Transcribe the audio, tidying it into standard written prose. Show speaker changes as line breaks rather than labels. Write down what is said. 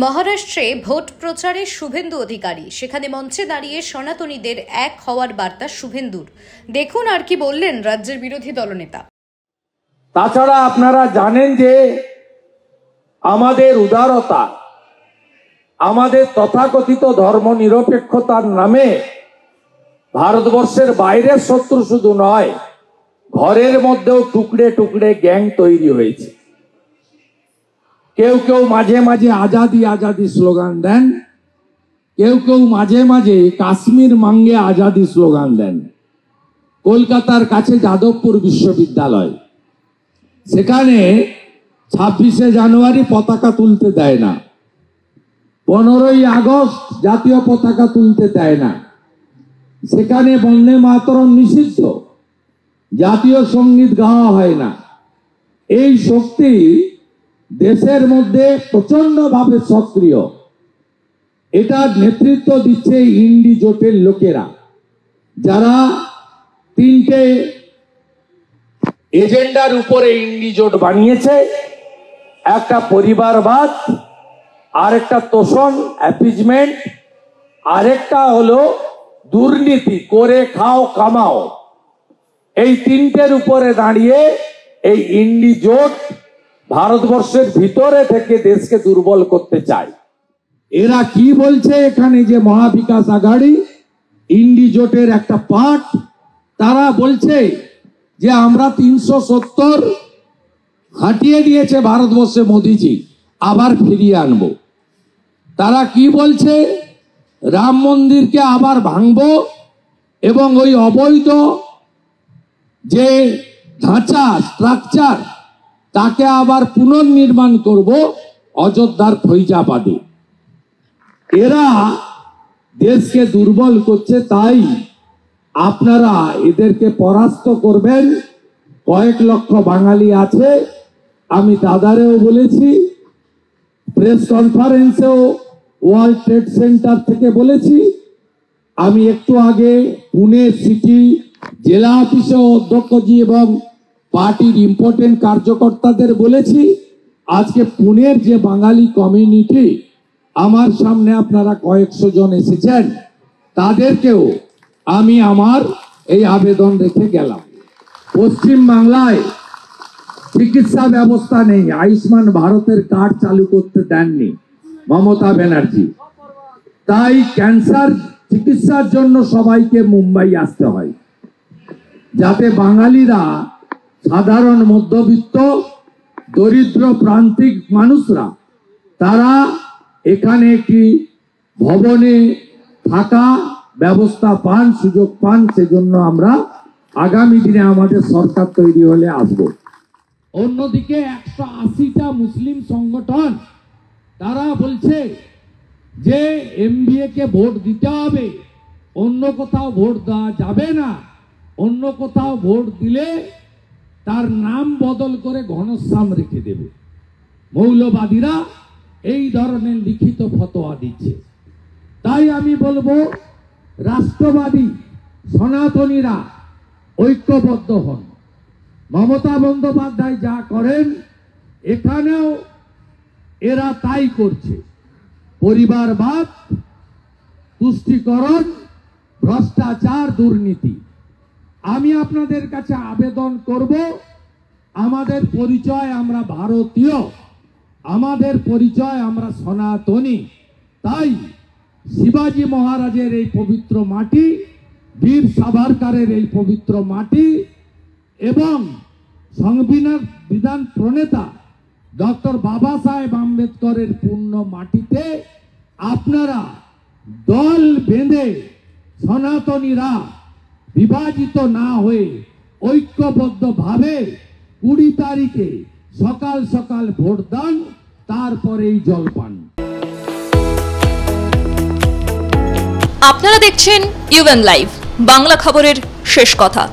মহারাষ্ট্রে ভোট প্রচারে শুভেন্দু অধিকারী, সেখানে মঞ্চে দাঁড়িয়ে সনাতনীদের এক হওয়ার বার্তা শুভেন্দুর। দেখুন আর কি বললেন রাজ্যের বিরোধী দলনেতা।
তাছাড়া আপনারা জানেন যে আমাদের উদারতা, আমাদের তথাকথিত ধর্ম নিরপেক্ষতার নামে ভারতবর্ষের বাইরের শত্রু শুধু নয়, ঘরের মধ্যেও টুকরে টুকরে গ্যাং তৈরি হয়েছে। কেউ কেউ মাঝে মাঝে আজাদি আজাদি স্লোগান দেন, কেউ কেউ মাঝে মাঝে কাশ্মীর মাঙ্গে আজাদি স্লোগান দেন। কলকাতার কাছে যাদবপুর বিশ্ববিদ্যালয়, সেখানে 26শে জানুয়ারি পতাকা তুলতে দেয় না, 15ই আগস্ট জাতীয় পতাকা তুলতে দেয় না, সেখানে বন্দে মাতরম নিষিদ্ধ, জাতীয় সঙ্গীত গাওয়া হয় না। এই শক্তি দেশের মধ্যে প্রচন্ডভাবে সক্রিয়। এটার নেতৃত্ব দিচ্ছে ইন্ডি জোটের লোকেরা, যারা 3টে এজেন্ডার উপরে ইন্ডি জোট বানিয়েছে। একটা পরিবারবাদ, আরেকটা তোষণ অ্যাপিজমেন্ট, আরেকটা হলো দুর্নীতি, করে খাও কামাও। এই 3টের উপরে দাঁড়িয়ে এই ইন্ডি জোট ভারতবর্ষের ভিতরে থেকে দেশকে দুর্বল করতে চায়। এরা কি বলছে এখানে যে মহাবিকাশ আঘাড়ি ইন্ডি জোটের একটা পার্ট, তারা বলছে যে আমরা 370 হাঁটিয়ে দিয়েছে ভারতবর্ষে মোদিজি, আবার ফিরিয়ে আনবো। তারা কি বলছে, রাম মন্দিরকে আবার ভাঙবো এবং ওই অবৈধ যে ঢাঁচা স্ট্রাকচার তাকে আবার পুনর্নির্মাণ করব অযোধ্যার ফৈজাবাদে। এরা দেশকে দুর্বল করছে, তাই আপনারা এদেরকে পরাস্ত করবেন। কয়েক লক্ষ বাঙালি আছে, আমি দাদারেও বলেছি, প্রেস কনফারেন্সেও ওয়ার্ল্ড ট্রেড সেন্টার থেকে বলেছি, আমি একটু আগে পুনে সিটি জেলা অফিসে অধ্যক্ষজি এবং পার্টির ইম্পর্টেন্ট কার্যকর্তাদের বলেছি। আজকে পুনের যে বাঙালি কমিউনিটি আমার সামনে আপনারা কয়েকশো জন এসেছেন, তাদেরকেও আমি আমার এই আবেদন রেখে গেলাম। পশ্চিম বাংলায় চিকিৎসা ব্যবস্থা নেই, আয়ুষ্মান ভারতের কার্ড চালু করতে দেননি মমতা ব্যানার্জি, তাই ক্যান্সার চিকিৎসার জন্য সবাইকে মুম্বাই আসতে হয়, যাতে বাঙালিরা, সাধারণ মধ্যবিত্ত দরিদ্র প্রান্তিক মানুষরা, তারা এখানে একটি ভবনে থাকা ব্যবস্থা পান, সুযোগ পান। সেজন্য আমরা আগামী দিনে আমাদের সরকার তৈরি হলে আসব। অন্যদিকে 180টা মুসলিম সংগঠন তারা বলছে যে এমবিএ কে ভোট দিতে হবে, অন্য কোথাও ভোট দেওয়া যাবে না, অন্য কোথাও ভোট দিলে তার নাম বদল করে ঘনশ্যাম রেখে দেবে। মৌলবাদীরা এই ধরনের লিখিত ফতোয়া দিচ্ছে। তাই আমি বলবো, রাষ্ট্রবাদী সনাতনীরা ঐক্যবদ্ধ হন। মমতা বন্দ্যোপাধ্যায় যা করেন এখানেও এরা তাই করছে। পরিবারবাদ, তুষ্টিকরণ, ভ্রষ্টাচার, দুর্নীতি। আমি আপনাদের কাছে আবেদন করব, আমাদের পরিচয় আমরা ভারতীয়, আমাদের পরিচয় আমরা সনাতনী। তাই শিবাজি মহারাজের এই পবিত্র মাটি, বীর সাভারকারের এই পবিত্র মাটি এবং সংবিধান প্রণেতা ডক্টর বাবা সাহেব আম্বেদকরের পূর্ণ মাটিতে আপনারা দল বেঁধে সনাতনীরা বিভাজিত না হয়ে ঐক্যবদ্ধভাবে 20 তারিখে সকাল সকাল ভোট দান, তারপরেই জলপান।
আপনারা দেখছেন ইউএন লাইভ, বাংলা খবরের শেষ কথা।